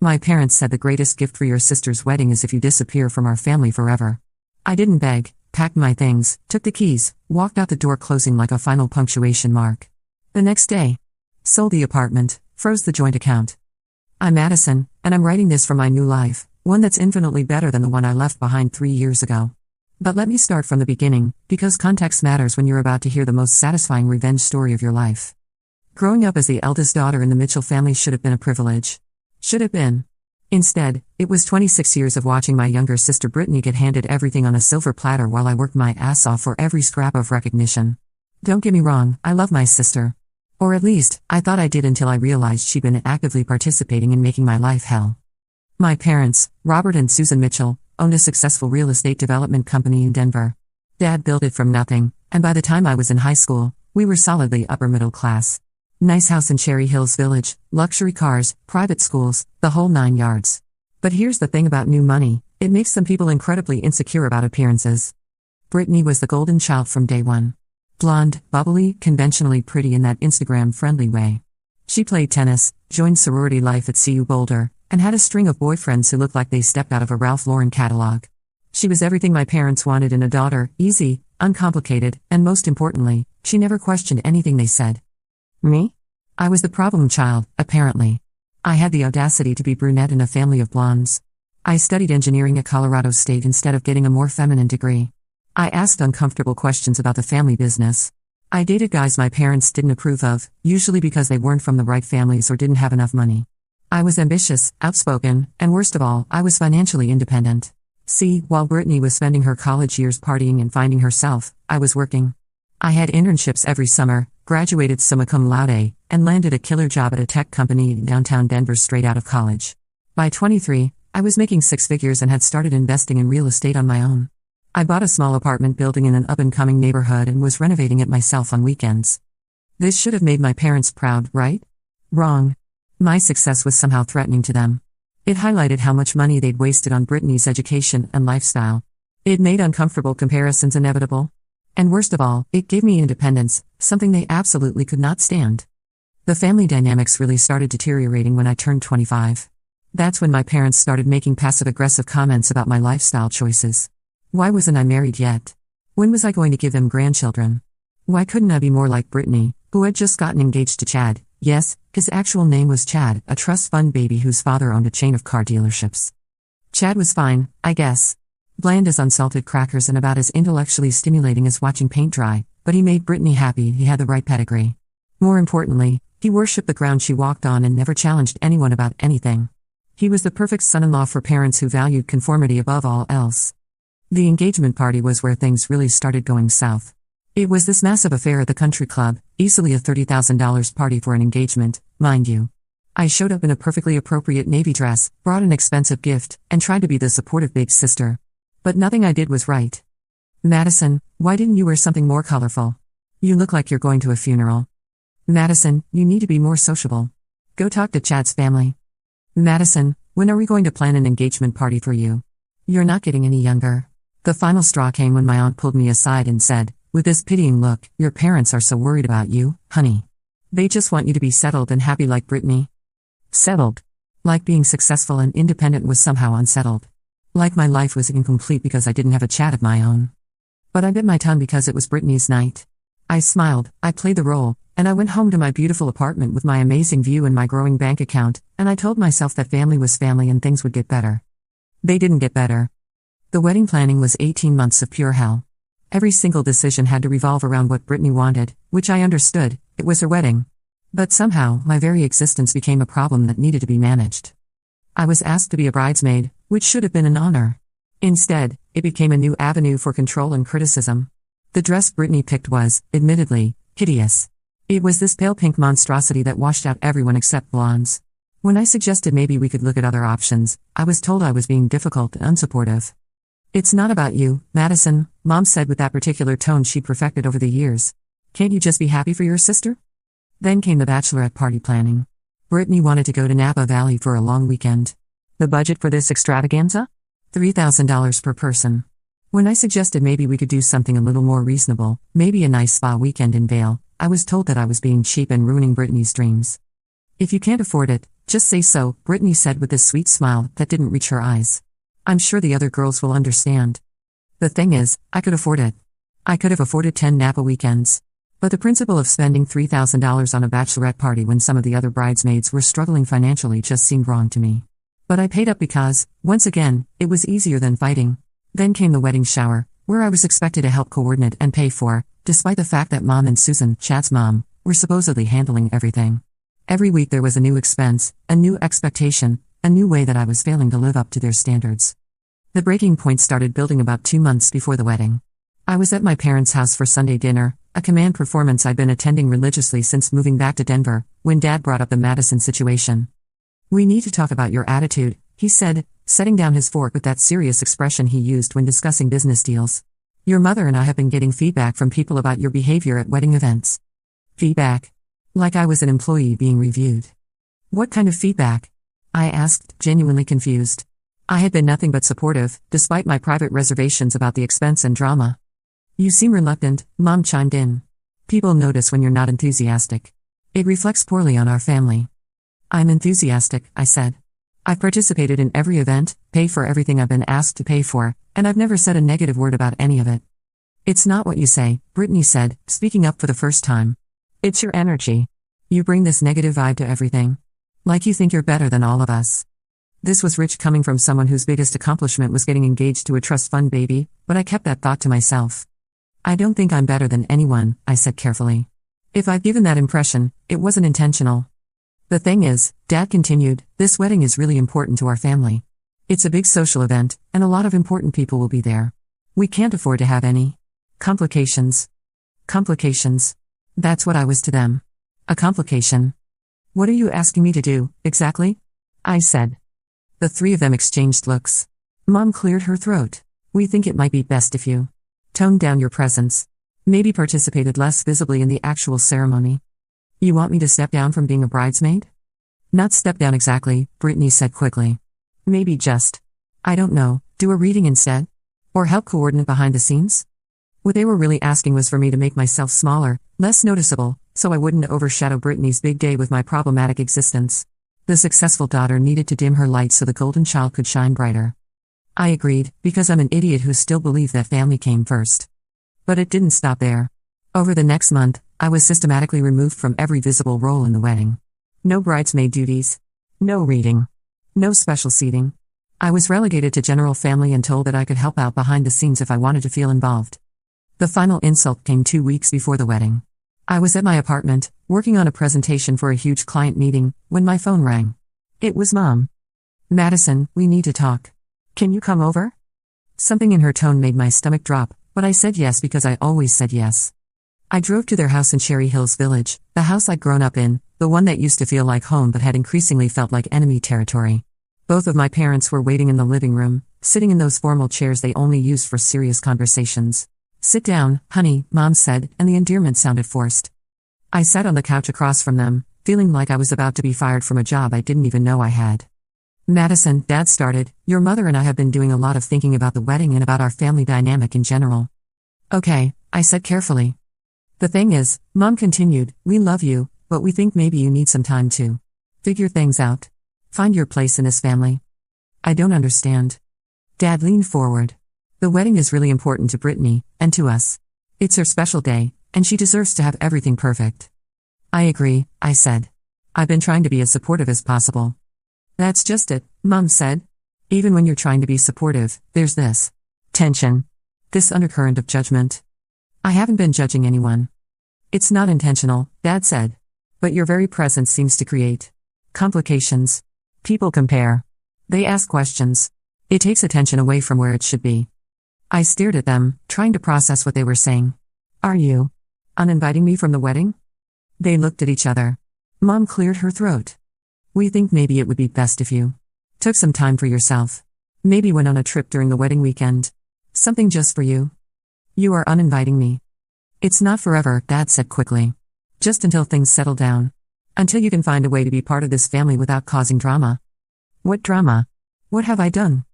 My parents said the greatest gift for your sister's wedding is if you disappear from our family forever. I didn't beg, packed my things, took the keys, walked out the door closing like a final punctuation mark. The next day, sold the apartment, froze the joint account. I'm Madison, and I'm writing this for my new life, one that's infinitely better than the one I left behind 3 years ago. But let me start from the beginning, because context matters when you're about to hear the most satisfying revenge story of your life. Growing up as the eldest daughter in the Mitchell family should have been a privilege. Should have been. Instead, it was 26 years of watching my younger sister Brittany get handed everything on a silver platter while I worked my ass off for every scrap of recognition. Don't get me wrong, I love my sister. Or at least, I thought I did until I realized she'd been actively participating in making my life hell. My parents, Robert and Susan Mitchell, owned a successful real estate development company in Denver. Dad built it from nothing, and by the time I was in high school, we were solidly upper middle class. Nice house in Cherry Hills Village, luxury cars, private schools, the whole 9 yards. But here's the thing about new money, it makes some people incredibly insecure about appearances. Brittany was the golden child from day one. Blonde, bubbly, conventionally pretty in that Instagram-friendly way. She played tennis, joined sorority life at CU Boulder, and had a string of boyfriends who looked like they stepped out of a Ralph Lauren catalog. She was everything my parents wanted in a daughter, easy, uncomplicated, and most importantly, she never questioned anything they said. Me? I was the problem child, apparently. I had the audacity to be brunette in a family of blondes. I studied engineering at Colorado State instead of getting a more feminine degree. I asked uncomfortable questions about the family business. I dated guys my parents didn't approve of, usually because they weren't from the right families or didn't have enough money. I was ambitious, outspoken, and worst of all, I was financially independent. See, while Brittany was spending her college years partying and finding herself, I was working. I had internships every summer, graduated summa cum laude, and landed a killer job at a tech company in downtown Denver straight out of college. By 23, I was making 6 figures and had started investing in real estate on my own. I bought a small apartment building in an up-and-coming neighborhood and was renovating it myself on weekends. This should have made my parents proud, right? Wrong. My success was somehow threatening to them. It highlighted how much money they'd wasted on Brittany's education and lifestyle. It made uncomfortable comparisons inevitable. And worst of all, it gave me independence, something they absolutely could not stand. The family dynamics really started deteriorating when I turned 25. That's when my parents started making passive-aggressive comments about my lifestyle choices. Why wasn't I married yet? When was I going to give them grandchildren? Why couldn't I be more like Brittany, who had just gotten engaged to Chad? Yes, his actual name was Chad, a trust fund baby whose father owned a chain of car dealerships. Chad was fine, I guess. Bland as unsalted crackers and about as intellectually stimulating as watching paint dry, but he made Brittany happy. He had the right pedigree. More importantly, he worshipped the ground she walked on and never challenged anyone about anything. He was the perfect son-in-law for parents who valued conformity above all else. The engagement party was where things really started going south. It was this massive affair at the country club, easily a $30,000 party for an engagement, mind you. I showed up in a perfectly appropriate navy dress, brought an expensive gift, and tried to be the supportive big sister. But nothing I did was right. Madison, why didn't you wear something more colorful? You look like you're going to a funeral. Madison, you need to be more sociable. Go talk to Chad's family. Madison, when are we going to plan an engagement party for you? You're not getting any younger. The final straw came when my aunt pulled me aside and said, with this pitying look, your parents are so worried about you, honey. They just want you to be settled and happy like Brittany. Settled. Like being successful and independent was somehow unsettled. Like my life was incomplete because I didn't have a Chad of my own. But I bit my tongue because it was Brittany's night. I smiled, I played the role, and I went home to my beautiful apartment with my amazing view and my growing bank account, and I told myself that family was family and things would get better. They didn't get better. The wedding planning was 18 months of pure hell. Every single decision had to revolve around what Brittany wanted, which I understood, it was her wedding. But somehow, my very existence became a problem that needed to be managed. I was asked to be a bridesmaid, which should have been an honor. Instead, it became a new avenue for control and criticism. The dress Brittany picked was, admittedly, hideous. It was this pale pink monstrosity that washed out everyone except blondes. When I suggested maybe we could look at other options, I was told I was being difficult and unsupportive. It's not about you, Madison, Mom said with that particular tone she'd perfected over the years. Can't you just be happy for your sister? Then came the bachelorette party planning. Brittany wanted to go to Napa Valley for a long weekend. The budget for this extravaganza? $3,000 per person. When I suggested maybe we could do something a little more reasonable, maybe a nice spa weekend in Vail, I was told that I was being cheap and ruining Brittany's dreams. If you can't afford it, Just say so, Brittany said with this sweet smile that didn't reach her eyes. I'm sure the other girls will understand. The thing is, I could afford it. I could have afforded 10 Napa weekends. But the principle of spending $3,000 on a bachelorette party when some of the other bridesmaids were struggling financially just seemed wrong to me. But I paid up because, once again, it was easier than fighting. Then came the wedding shower, where I was expected to help coordinate and pay for, despite the fact that Mom and Susan, Chad's mom, were supposedly handling everything. Every week there was a new expense, a new expectation, a new way that I was failing to live up to their standards. The breaking point started building about 2 months before the wedding. I was at my parents' house for Sunday dinner, a command performance I'd been attending religiously since moving back to Denver, when Dad brought up the Madison situation. We need to talk about your attitude, he said, setting down his fork with that serious expression he used when discussing business deals. Your mother and I have been getting feedback from people about your behavior at wedding events. Feedback? Like I was an employee being reviewed. What kind of feedback? I asked, genuinely confused. I had been nothing but supportive, despite my private reservations about the expense and drama. You seem reluctant, Mom chimed in. People notice when you're not enthusiastic. It reflects poorly on our family. I'm enthusiastic, I said. I've participated in every event, paid for everything I've been asked to pay for, and I've never said a negative word about any of it. It's not what you say, Brittany said, speaking up for the first time. It's your energy. You bring this negative vibe to everything. Like you think you're better than all of us. This was rich coming from someone whose biggest accomplishment was getting engaged to a trust fund baby, but I kept that thought to myself. I don't think I'm better than anyone, I said carefully. If I've given that impression, it wasn't intentional. The thing is, Dad continued, this wedding is really important to our family. It's a big social event, and a lot of important people will be there. We can't afford to have any complications. Complications. That's what I was to them. A complication. What are you asking me to do, exactly? I said. The three of them exchanged looks. Mom cleared her throat. We think it might be best if you toned down your presence. Maybe participated less visibly in the actual ceremony. You want me to step down from being a bridesmaid? Not step down exactly, Brittany said quickly. Maybe just, I don't know, do a reading instead? Or help coordinate behind the scenes? What they were really asking was for me to make myself smaller, less noticeable, so I wouldn't overshadow Brittany's big day with my problematic existence. The successful daughter needed to dim her light so the golden child could shine brighter. I agreed, because I'm an idiot who still believed that family came first. But it didn't stop there. Over the next month, I was systematically removed from every visible role in the wedding. No bridesmaid duties. No reading. No special seating. I was relegated to general family and told that I could help out behind the scenes if I wanted to feel involved. The final insult came 2 weeks before the wedding. I was at my apartment, working on a presentation for a huge client meeting, when my phone rang. It was Mom. Madison, we need to talk. Can you come over? Something in her tone made my stomach drop, but I said yes because I always said yes. I drove to their house in Cherry Hills Village, the house I'd grown up in, the one that used to feel like home but had increasingly felt like enemy territory. Both of my parents were waiting in the living room, sitting in those formal chairs they only used for serious conversations. Sit down, honey, Mom said, and the endearment sounded forced. I sat on the couch across from them, feeling like I was about to be fired from a job I didn't even know I had. Madison, Dad started, your mother and I have been doing a lot of thinking about the wedding and about our family dynamic in general. Okay, I said carefully. The thing is, Mom continued, we love you, but we think maybe you need some time to figure things out. Find your place in this family. I don't understand. Dad leaned forward. The wedding is really important to Brittany, and to us. It's her special day, and she deserves to have everything perfect. I agree, I said. I've been trying to be as supportive as possible. That's just it, Mom said. Even when you're trying to be supportive, there's this tension. This undercurrent of judgment. I haven't been judging anyone. It's not intentional, Dad said. But your very presence seems to create complications. People compare. They ask questions. It takes attention away from where it should be. I stared at them, trying to process what they were saying. Are you uninviting me from the wedding? They looked at each other. Mom cleared her throat. We think maybe it would be best if you took some time for yourself. Maybe went on a trip during the wedding weekend. Something just for you. You are uninviting me. It's not forever, Dad said quickly. Just until things settle down. Until you can find a way to be part of this family without causing drama. What drama? What have I done?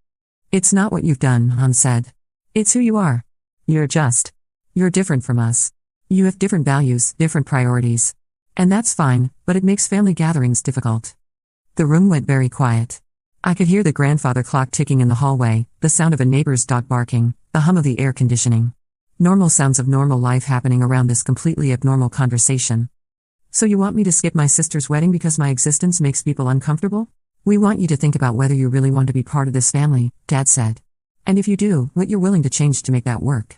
It's not what you've done, Mom said. It's who you are. You're different from us. You have different values, different priorities. And that's fine, but it makes family gatherings difficult. The room went very quiet. I could hear the grandfather clock ticking in the hallway, the sound of a neighbor's dog barking, the hum of the air conditioning. Normal sounds of normal life happening around this completely abnormal conversation. So you want me to skip my sister's wedding because my existence makes people uncomfortable? We want you to think about whether you really want to be part of this family, Dad said. And if you do, what you're willing to change to make that work.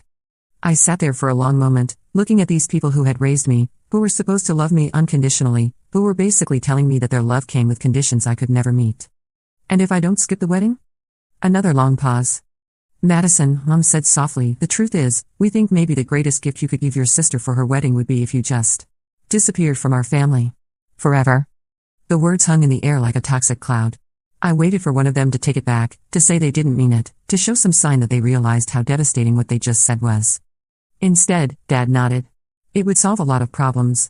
I sat there for a long moment, looking at these people who had raised me, who were supposed to love me unconditionally, who were basically telling me that their love came with conditions I could never meet. And if I don't skip the wedding? Another long pause. Madison, Mom said softly, the truth is, we think maybe the greatest gift you could give your sister for her wedding would be if you just disappeared from our family. Forever. The words hung in the air like a toxic cloud. I waited for one of them to take it back, to say they didn't mean it, to show some sign that they realized how devastating what they just said was. Instead, Dad nodded. It would solve a lot of problems.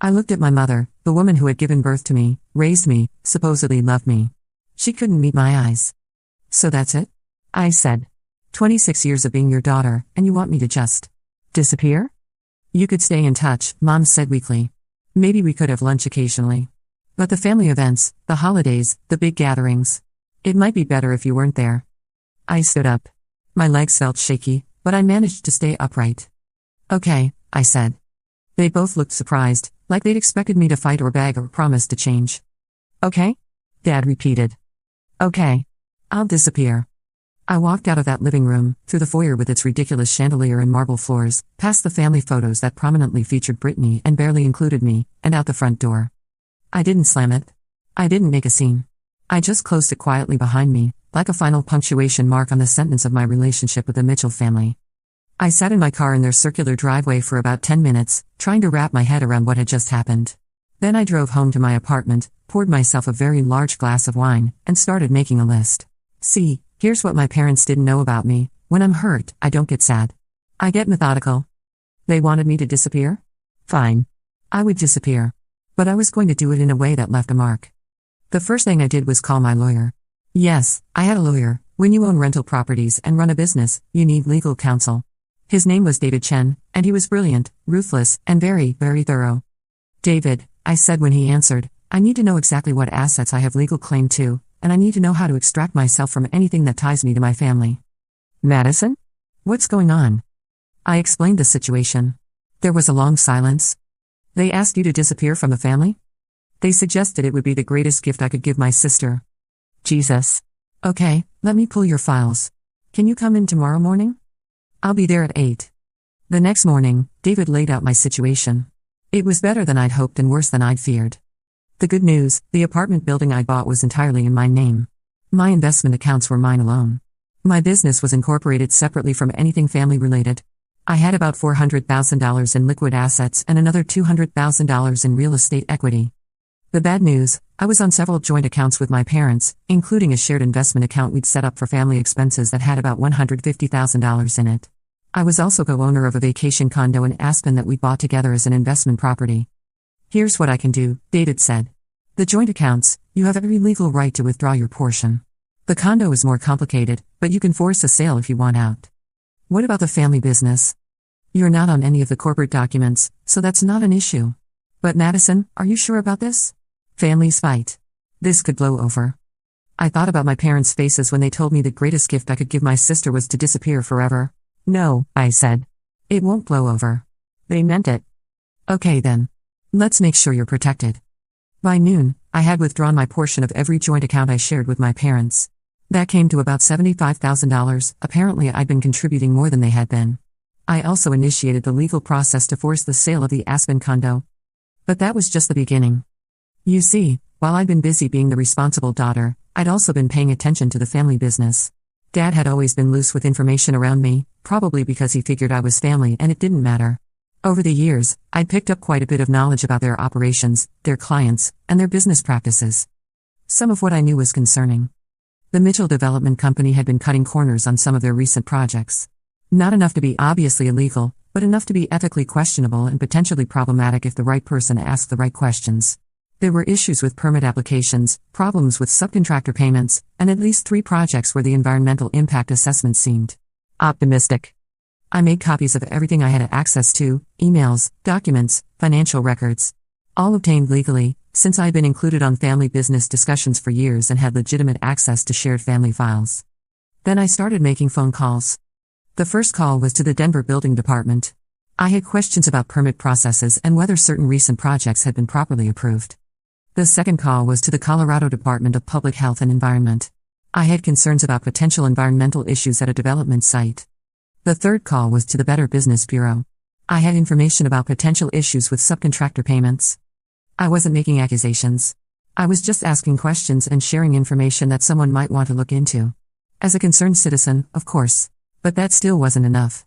I looked at my mother, the woman who had given birth to me, raised me, supposedly loved me. She couldn't meet my eyes. So that's it? I said. 26 years of being your daughter, and you want me to just disappear? You could stay in touch, Mom said weakly. Maybe we could have lunch occasionally. But the family events, the holidays, the big gatherings. It might be better if you weren't there. I stood up. My legs felt shaky, but I managed to stay upright. Okay, I said. They both looked surprised, like they'd expected me to fight or beg or promise to change. Okay? Dad repeated. Okay. I'll disappear. I walked out of that living room, through the foyer with its ridiculous chandelier and marble floors, past the family photos that prominently featured Brittany and barely included me, and out the front door. I didn't slam it. I didn't make a scene. I just closed it quietly behind me, like a final punctuation mark on the sentence of my relationship with the Mitchell family. I sat in my car in their circular driveway for about 10 minutes, trying to wrap my head around what had just happened. Then I drove home to my apartment, poured myself a very large glass of wine, and started making a list. See, here's what my parents didn't know about me. When I'm hurt, I don't get sad. I get methodical. They wanted me to disappear? Fine. I would disappear. But I was going to do it in a way that left a mark. The first thing I did was call my lawyer. Yes, I had a lawyer. When you own rental properties and run a business, you need legal counsel. His name was David Chen, and he was brilliant, ruthless, and very, very thorough. David, I said when he answered, I need to know exactly what assets I have legal claim to, and I need to know how to extract myself from anything that ties me to my family. Madison? What's going on? I explained the situation. There was a long silence. They asked you to disappear from the family? They suggested it would be the greatest gift I could give my sister. Jesus. Okay, let me pull your files. Can you come in tomorrow morning? I'll be there at 8. The next morning, David laid out my situation. It was better than I'd hoped and worse than I'd feared. The good news, the apartment building I bought was entirely in my name. My investment accounts were mine alone. My business was incorporated separately from anything family-related. I had about $400,000 in liquid assets and another $200,000 in real estate equity. The bad news, I was on several joint accounts with my parents, including a shared investment account we'd set up for family expenses that had about $150,000 in it. I was also co-owner of a vacation condo in Aspen that we bought together as an investment property. Here's what I can do, David said. The joint accounts, you have every legal right to withdraw your portion. The condo is more complicated, but you can force a sale if you want out. What about the family business? You're not on any of the corporate documents, so that's not an issue. But Madison, are you sure about this? Families fight. This could blow over. I thought about my parents' faces when they told me the greatest gift I could give my sister was to disappear forever. No, I said. It won't blow over. They meant it. Okay then. Let's make sure you're protected. By noon, I had withdrawn my portion of every joint account I shared with my parents. That came to about $75,000. Apparently I'd been contributing more than they had been. I also initiated the legal process to force the sale of the Aspen condo. But that was just the beginning. You see, while I'd been busy being the responsible daughter, I'd also been paying attention to the family business. Dad had always been loose with information around me, probably because he figured I was family and it didn't matter. Over the years, I'd picked up quite a bit of knowledge about their operations, their clients, and their business practices. Some of what I knew was concerning. The Mitchell Development Company had been cutting corners on some of their recent projects. Not enough to be obviously illegal, but enough to be ethically questionable and potentially problematic if the right person asked the right questions. There were issues with permit applications, problems with subcontractor payments, and at least 3 projects where the environmental impact assessment seemed optimistic. I made copies of everything I had access to, emails, documents, financial records. All obtained legally, since I had been included on family business discussions for years and had legitimate access to shared family files. Then I started making phone calls. The first call was to the Denver Building Department. I had questions about permit processes and whether certain recent projects had been properly approved. The second call was to the Colorado Department of Public Health and Environment. I had concerns about potential environmental issues at a development site. The third call was to the Better Business Bureau. I had information about potential issues with subcontractor payments. I wasn't making accusations. I was just asking questions and sharing information that someone might want to look into. As a concerned citizen, of course. But that still wasn't enough.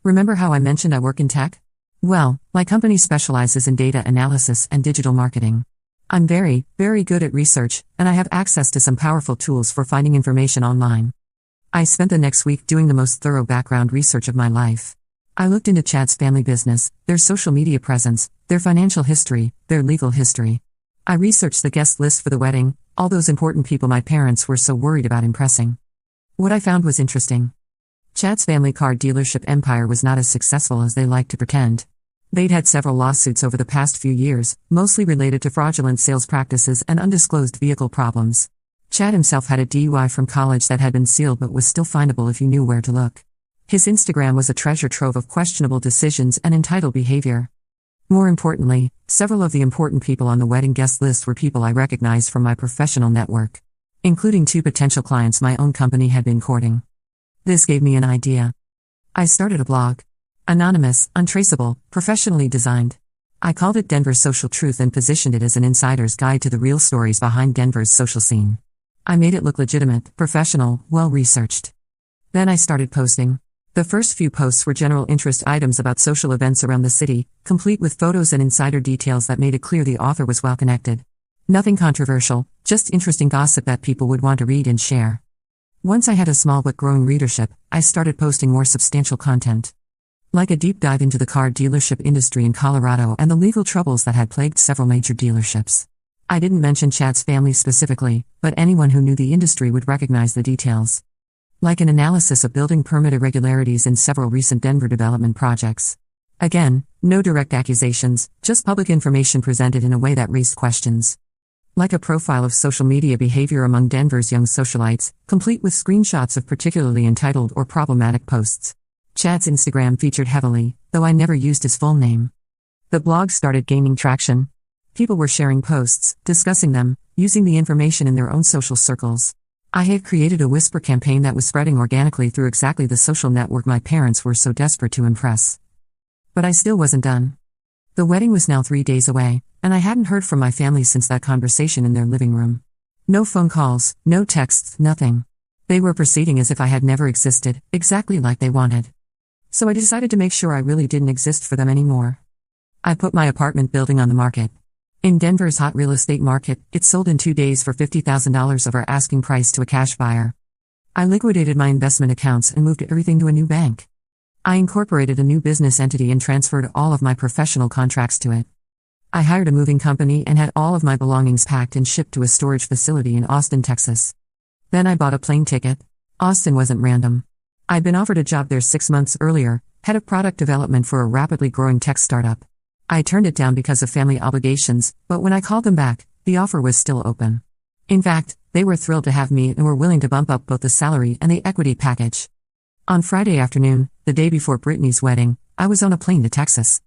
Remember how I mentioned I work in tech? Well, my company specializes in data analysis and digital marketing. I'm very, very good at research, and I have access to some powerful tools for finding information online. I spent the next week doing the most thorough background research of my life. I looked into Chad's family business, their social media presence, their financial history, their legal history. I researched the guest list for the wedding, all those important people my parents were so worried about impressing. What I found was interesting. Chad's family car dealership empire was not as successful as they liked to pretend. They'd had several lawsuits over the past few years, mostly related to fraudulent sales practices and undisclosed vehicle problems. Chad himself had a DUI from college that had been sealed but was still findable if you knew where to look. His Instagram was a treasure trove of questionable decisions and entitled behavior. More importantly, several of the important people on the wedding guest list were people I recognized from my professional network, including 2 potential clients my own company had been courting. This gave me an idea. I started a blog. Anonymous, untraceable, professionally designed. I called it Denver's Social Truth and positioned it as an insider's guide to the real stories behind Denver's social scene. I made it look legitimate, professional, well-researched. Then I started posting. The first few posts were general interest items about social events around the city, complete with photos and insider details that made it clear the author was well-connected. Nothing controversial, just interesting gossip that people would want to read and share. Once I had a small but growing readership, I started posting more substantial content. Like a deep dive into the car dealership industry in Colorado and the legal troubles that had plagued several major dealerships. I didn't mention Chad's family specifically, but anyone who knew the industry would recognize the details. Like an analysis of building permit irregularities in several recent Denver development projects. Again, no direct accusations, just public information presented in a way that raised questions. Like a profile of social media behavior among Denver's young socialites, complete with screenshots of particularly entitled or problematic posts. Chad's Instagram featured heavily, though I never used his full name. The blog started gaining traction. People were sharing posts, discussing them, using the information in their own social circles. I had created a whisper campaign that was spreading organically through exactly the social network my parents were so desperate to impress. But I still wasn't done. The wedding was now 3 days away, and I hadn't heard from my family since that conversation in their living room. No phone calls, no texts, nothing. They were proceeding as if I had never existed, exactly like they wanted. So I decided to make sure I really didn't exist for them anymore. I put my apartment building on the market. In Denver's hot real estate market, it sold in 2 days for $50,000 over asking price to a cash buyer. I liquidated my investment accounts and moved everything to a new bank. I incorporated a new business entity and transferred all of my professional contracts to it. I hired a moving company and had all of my belongings packed and shipped to a storage facility in Austin, Texas. Then I bought a plane ticket. Austin wasn't random. I'd been offered a job there 6 months earlier, head of product development for a rapidly growing tech startup. I turned it down because of family obligations, but when I called them back, the offer was still open. In fact, they were thrilled to have me and were willing to bump up both the salary and the equity package. On Friday afternoon, the day before Brittany's wedding, I was on a plane to Texas.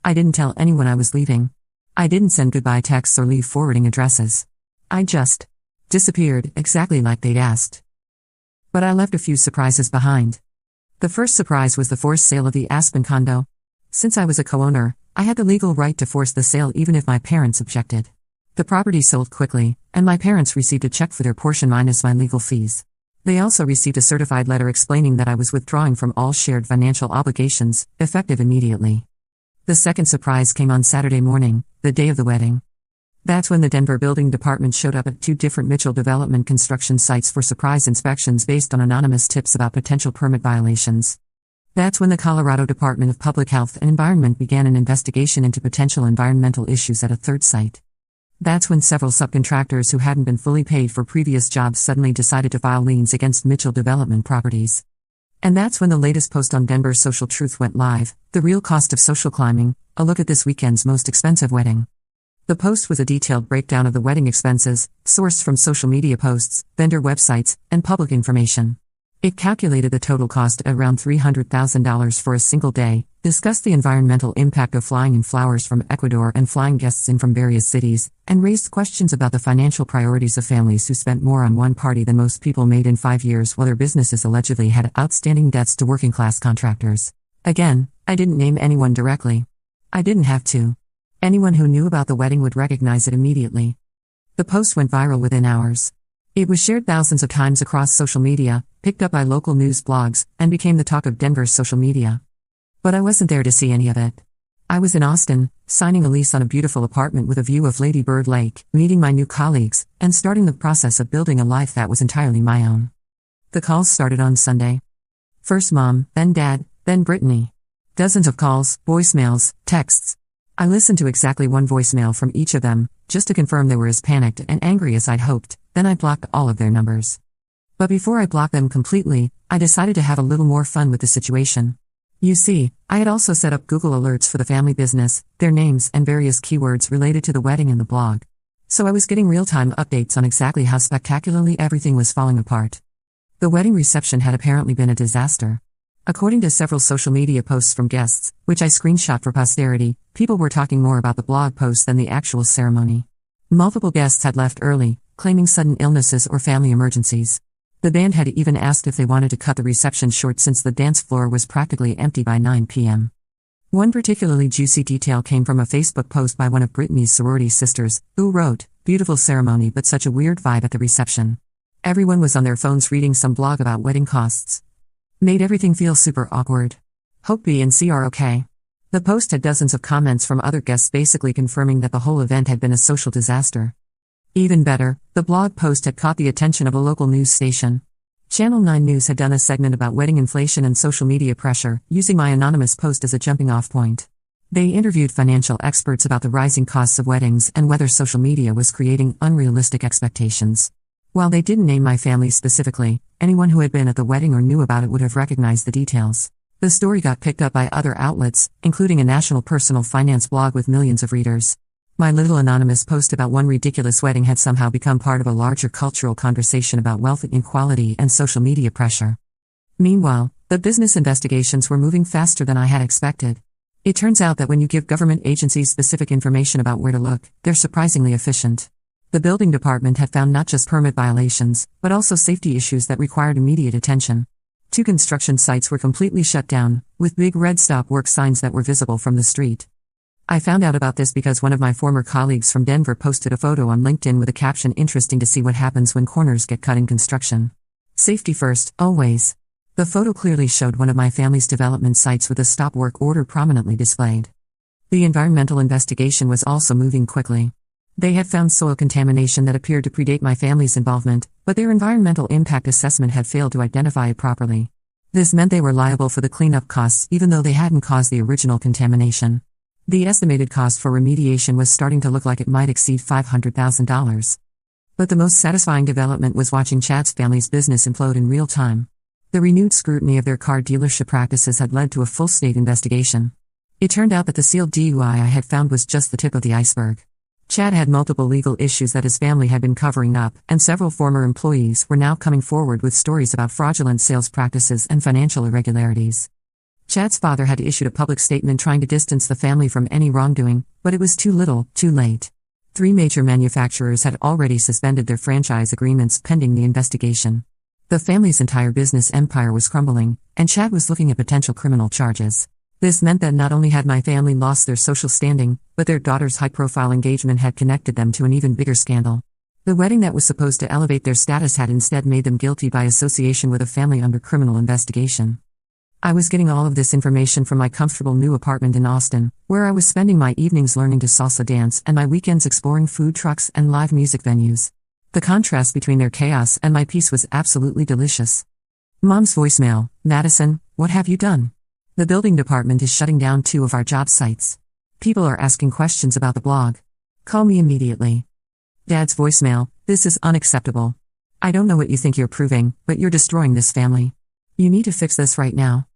I didn't tell anyone I was leaving. I didn't send goodbye texts or leave forwarding addresses. I just disappeared, exactly like they'd asked. But I left a few surprises behind. The first surprise was the forced sale of the Aspen condo. Since I was a co-owner, I had the legal right to force the sale even if my parents objected. The property sold quickly, and my parents received a check for their portion minus my legal fees. They also received a certified letter explaining that I was withdrawing from all shared financial obligations, effective immediately. The second surprise came on Saturday morning, the day of the wedding. That's when the Denver Building Department showed up at 2 different Mitchell development construction sites for surprise inspections based on anonymous tips about potential permit violations. That's when the Colorado Department of Public Health and Environment began an investigation into potential environmental issues at a third site. That's when several subcontractors who hadn't been fully paid for previous jobs suddenly decided to file liens against Mitchell development properties. And that's when the latest post on Denver's Social Truth went live, The Real Cost of Social Climbing, a look at this weekend's most expensive wedding. The post was a detailed breakdown of the wedding expenses, sourced from social media posts, vendor websites, and public information. It calculated the total cost at around $300,000 for a single day, discussed the environmental impact of flying in flowers from Ecuador and flying guests in from various cities, and raised questions about the financial priorities of families who spent more on one party than most people made in 5 years while their businesses allegedly had outstanding debts to working-class contractors. Again, I didn't name anyone directly. I didn't have to. Anyone who knew about the wedding would recognize it immediately. The post went viral within hours. It was shared thousands of times across social media, picked up by local news blogs, and became the talk of Denver's social media. But I wasn't there to see any of it. I was in Austin, signing a lease on a beautiful apartment with a view of Lady Bird Lake, meeting my new colleagues, and starting the process of building a life that was entirely my own. The calls started on Sunday. First Mom, then Dad, then Brittany. Dozens of calls, voicemails, texts. I listened to exactly one voicemail from each of them, just to confirm they were as panicked and angry as I'd hoped, then I blocked all of their numbers. But before I blocked them completely, I decided to have a little more fun with the situation. You see, I had also set up Google Alerts for the family business, their names and various keywords related to the wedding and the blog. So I was getting real-time updates on exactly how spectacularly everything was falling apart. The wedding reception had apparently been a disaster. According to several social media posts from guests, which I screenshot for posterity, people were talking more about the blog post than the actual ceremony. Multiple guests had left early, claiming sudden illnesses or family emergencies. The band had even asked if they wanted to cut the reception short since the dance floor was practically empty by 9 p.m. One particularly juicy detail came from a Facebook post by one of Brittany's sorority sisters, who wrote, "Beautiful ceremony but such a weird vibe at the reception. Everyone was on their phones reading some blog about wedding costs. Made everything feel super awkward. Hope B and C are okay." The post had dozens of comments from other guests basically confirming that the whole event had been a social disaster. Even better, the blog post had caught the attention of a local news station. Channel 9 News had done a segment about wedding inflation and social media pressure, using my anonymous post as a jumping-off point. They interviewed financial experts about the rising costs of weddings and whether social media was creating unrealistic expectations. While they didn't name my family specifically, anyone who had been at the wedding or knew about it would have recognized the details. The story got picked up by other outlets, including a national personal finance blog with millions of readers. My little anonymous post about one ridiculous wedding had somehow become part of a larger cultural conversation about wealth inequality and social media pressure. Meanwhile, the business investigations were moving faster than I had expected. It turns out that when you give government agencies specific information about where to look, they're surprisingly efficient. The building department had found not just permit violations, but also safety issues that required immediate attention. 2 construction sites were completely shut down, with big red stop work signs that were visible from the street. I found out about this because one of my former colleagues from Denver posted a photo on LinkedIn with a caption interesting to see what happens when corners get cut in construction. Safety first, always. The photo clearly showed one of my family's development sites with a stop work order prominently displayed. The environmental investigation was also moving quickly. They had found soil contamination that appeared to predate my family's involvement, but their environmental impact assessment had failed to identify it properly. This meant they were liable for the cleanup costs even though they hadn't caused the original contamination. The estimated cost for remediation was starting to look like it might exceed $500,000. But the most satisfying development was watching Chad's family's business implode in real time. The renewed scrutiny of their car dealership practices had led to a full state investigation. It turned out that the sealed DUI I had found was just the tip of the iceberg. Chad had multiple legal issues that his family had been covering up, and several former employees were now coming forward with stories about fraudulent sales practices and financial irregularities. Chad's father had issued a public statement trying to distance the family from any wrongdoing, but it was too little, too late. 3 major manufacturers had already suspended their franchise agreements pending the investigation. The family's entire business empire was crumbling, and Chad was looking at potential criminal charges. This meant that not only had my family lost their social standing, but their daughter's high-profile engagement had connected them to an even bigger scandal. The wedding that was supposed to elevate their status had instead made them guilty by association with a family under criminal investigation. I was getting all of this information from my comfortable new apartment in Austin, where I was spending my evenings learning to salsa dance and my weekends exploring food trucks and live music venues. The contrast between their chaos and my peace was absolutely delicious. Mom's voicemail: "Madison, what have you done? The building department is shutting down 2 of our job sites. People are asking questions about the blog. Call me immediately." Dad's voicemail: "This is unacceptable. I don't know what you think you're proving, but you're destroying this family. You need to fix this right now."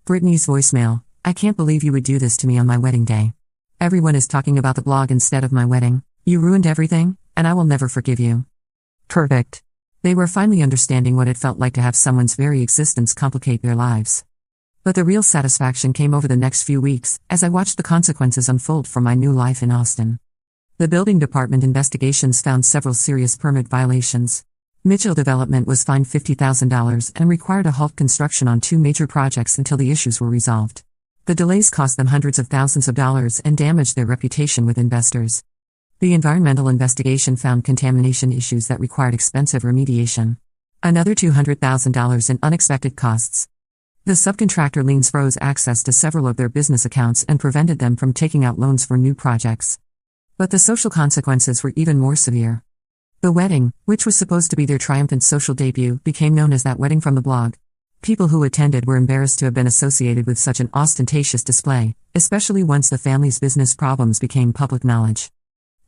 Brittany's voicemail: "I can't believe you would do this to me on my wedding day. Everyone is talking about the blog instead of my wedding. You ruined everything, and I will never forgive you. Perfect. They were finally understanding what it felt like to have someone's very existence complicate their lives. But the real satisfaction came over the next few weeks, as I watched the consequences unfold for my new life in Austin. The building department investigations found several serious permit violations. Mitchell Development was fined $50,000 and required to halt construction on 2 major projects until the issues were resolved. The delays cost them hundreds of thousands of dollars and damaged their reputation with investors. The environmental investigation found contamination issues that required expensive remediation. Another $200,000 in unexpected costs. The subcontractor liens froze access to several of their business accounts and prevented them from taking out loans for new projects. But the social consequences were even more severe. The wedding, which was supposed to be their triumphant social debut, became known as that wedding from the blog. People who attended were embarrassed to have been associated with such an ostentatious display, especially once the family's business problems became public knowledge.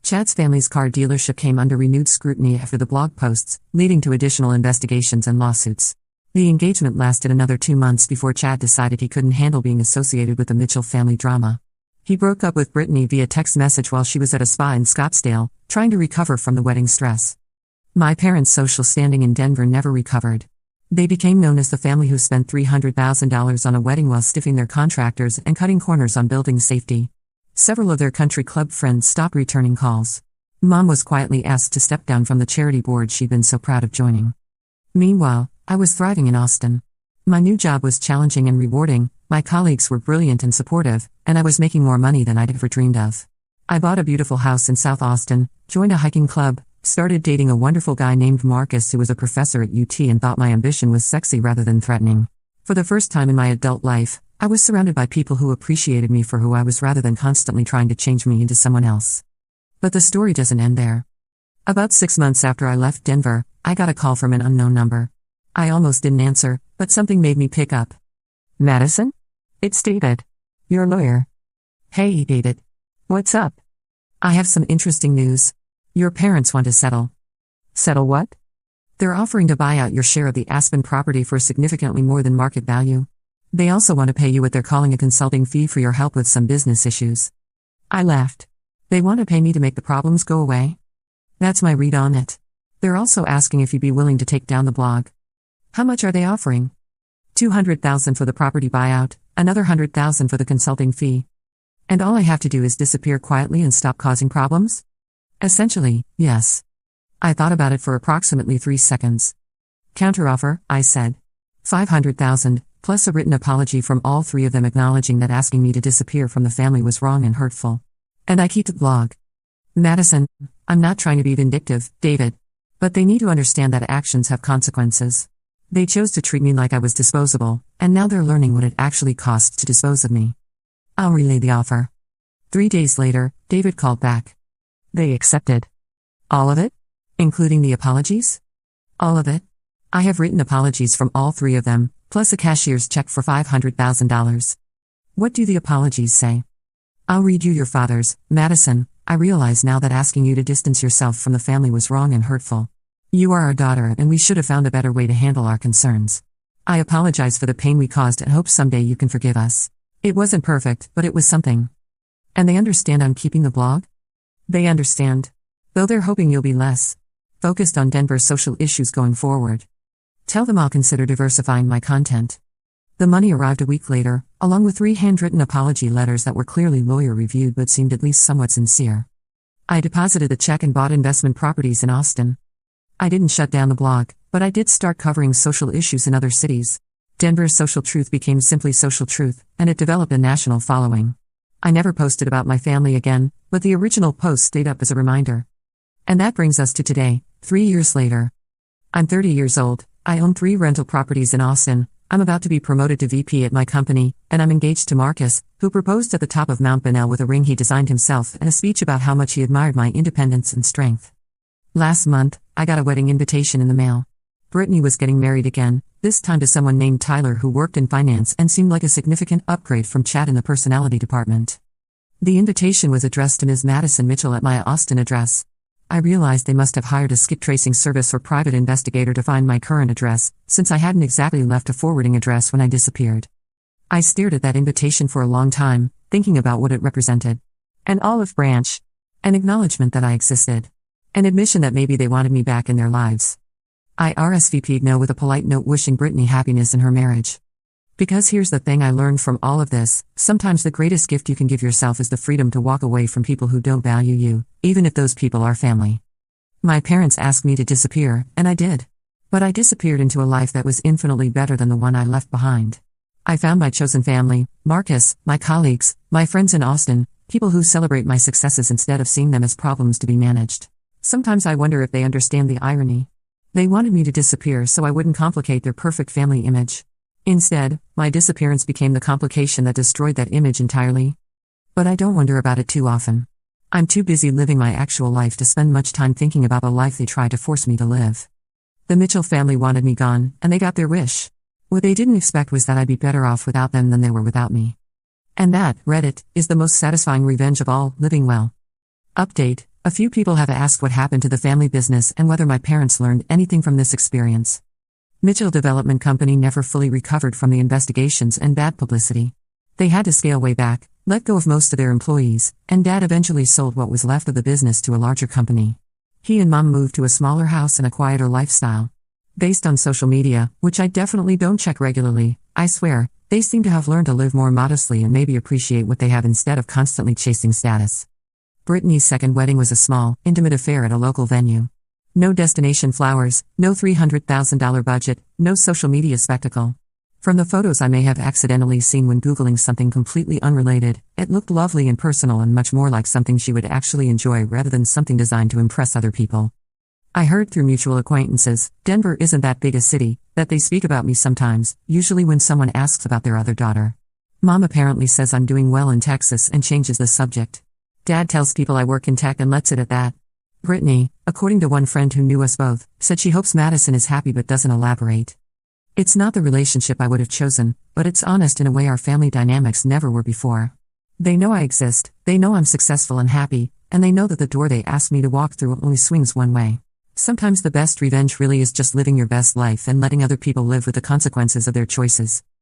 Chad's family's car dealership came under renewed scrutiny after the blog posts, leading to additional investigations and lawsuits. The engagement lasted another 2 months before Chad decided he couldn't handle being associated with the Mitchell family drama. He broke up with Brittany via text message while she was at a spa in Scottsdale, trying to recover from the wedding stress. My parents' social standing in Denver never recovered. They became known as the family who spent $300,000 on a wedding while stiffing their contractors and cutting corners on building safety. Several of their country club friends stopped returning calls. Mom was quietly asked to step down from the charity board she'd been so proud of joining. Meanwhile, I was thriving in Austin. My new job was challenging and rewarding, my colleagues were brilliant and supportive, and I was making more money than I'd ever dreamed of. I bought a beautiful house in South Austin, joined a hiking club, started dating a wonderful guy named Marcus who was a professor at UT and thought my ambition was sexy rather than threatening. For the first time in my adult life, I was surrounded by people who appreciated me for who I was rather than constantly trying to change me into someone else. But the story doesn't end there. About 6 months after I left Denver, I got a call from an unknown number. I almost didn't answer, but something made me pick up. Madison? It's David. Your lawyer. Hey, David. What's up? I have some interesting news. Your parents want to settle. Settle what? They're offering to buy out your share of the Aspen property for significantly more than market value. They also want to pay you what they're calling a consulting fee for your help with some business issues. I laughed. They want to pay me to make the problems go away? That's my read on it. They're also asking if you'd be willing to take down the blog. How much are they offering? $200,000 for the property buyout, another $100,000 for the consulting fee. And all I have to do is disappear quietly and stop causing problems? Essentially, yes. I thought about it for approximately 3 seconds. Counteroffer, I said. $500,000, plus a written apology from all 3 of them acknowledging that asking me to disappear from the family was wrong and hurtful. And I keep the blog. Madison, I'm not trying to be vindictive, David. But they need to understand that actions have consequences. They chose to treat me like I was disposable, and now they're learning what it actually costs to dispose of me. I'll relay the offer. 3 days later, David called back. They accepted. All of it? Including the apologies? All of it. I have written apologies from all 3 of them, plus a cashier's check for $500,000. What do the apologies say? I'll read you your father's. Madison, I realize now that asking you to distance yourself from the family was wrong and hurtful. You are our daughter and we should have found a better way to handle our concerns. I apologize for the pain we caused and hope someday you can forgive us. It wasn't perfect, but it was something. And they understand I'm keeping the blog? They understand. Though they're hoping you'll be less focused on Denver's social issues going forward. Tell them I'll consider diversifying my content. The money arrived a week later, along with 3 handwritten apology letters that were clearly lawyer-reviewed but seemed at least somewhat sincere. I deposited the check and bought investment properties in Austin. I didn't shut down the blog, but I did start covering social issues in other cities. Denver's Social Truth became simply Social Truth, and it developed a national following. I never posted about my family again, but the original post stayed up as a reminder. And that brings us to today, 3 years later. I'm 30 years old, I own 3 rental properties in Austin, I'm about to be promoted to VP at my company, and I'm engaged to Marcus, who proposed at the top of Mount Bonnell with a ring he designed himself and a speech about how much he admired my independence and strength. Last month, I got a wedding invitation in the mail. Brittany was getting married again, this time to someone named Tyler who worked in finance and seemed like a significant upgrade from Chad in the personality department. The invitation was addressed to Ms. Madison Mitchell at my Austin address. I realized they must have hired a skip tracing service or private investigator to find my current address, since I hadn't exactly left a forwarding address when I disappeared. I stared at that invitation for a long time, thinking about what it represented. An olive branch. An acknowledgement that I existed. An admission that maybe they wanted me back in their lives. I RSVP'd no with a polite note wishing Brittany happiness in her marriage. Because here's the thing I learned from all of this, sometimes the greatest gift you can give yourself is the freedom to walk away from people who don't value you, even if those people are family. My parents asked me to disappear, and I did. But I disappeared into a life that was infinitely better than the one I left behind. I found my chosen family, Marcus, my colleagues, my friends in Austin, people who celebrate my successes instead of seeing them as problems to be managed. Sometimes I wonder if they understand the irony. They wanted me to disappear so I wouldn't complicate their perfect family image. Instead, my disappearance became the complication that destroyed that image entirely. But I don't wonder about it too often. I'm too busy living my actual life to spend much time thinking about the life they tried to force me to live. The Mitchell family wanted me gone, and they got their wish. What they didn't expect was that I'd be better off without them than they were without me. And that, Reddit, is the most satisfying revenge of all, living well. Update: a few people have asked what happened to the family business and whether my parents learned anything from this experience. Mitchell Development Company never fully recovered from the investigations and bad publicity. They had to scale way back, let go of most of their employees, and Dad eventually sold what was left of the business to a larger company. He and Mom moved to a smaller house and a quieter lifestyle. Based on social media, which I definitely don't check regularly, I swear, they seem to have learned to live more modestly and maybe appreciate what they have instead of constantly chasing status. Brittany's second wedding was a small, intimate affair at a local venue. No destination flowers, no $300,000 budget, no social media spectacle. From the photos I may have accidentally seen when Googling something completely unrelated, it looked lovely and personal and much more like something she would actually enjoy rather than something designed to impress other people. I heard through mutual acquaintances, Denver isn't that big a city, that they speak about me sometimes, usually when someone asks about their other daughter. Mom apparently says I'm doing well in Texas and changes the subject. Dad tells people I work in tech and lets it at that. Brittany, according to one friend who knew us both, said she hopes Madison is happy but doesn't elaborate. It's not the relationship I would have chosen, but it's honest in a way our family dynamics never were before. They know I exist, they know I'm successful and happy, and they know that the door they ask me to walk through only swings one way. Sometimes the best revenge really is just living your best life and letting other people live with the consequences of their choices.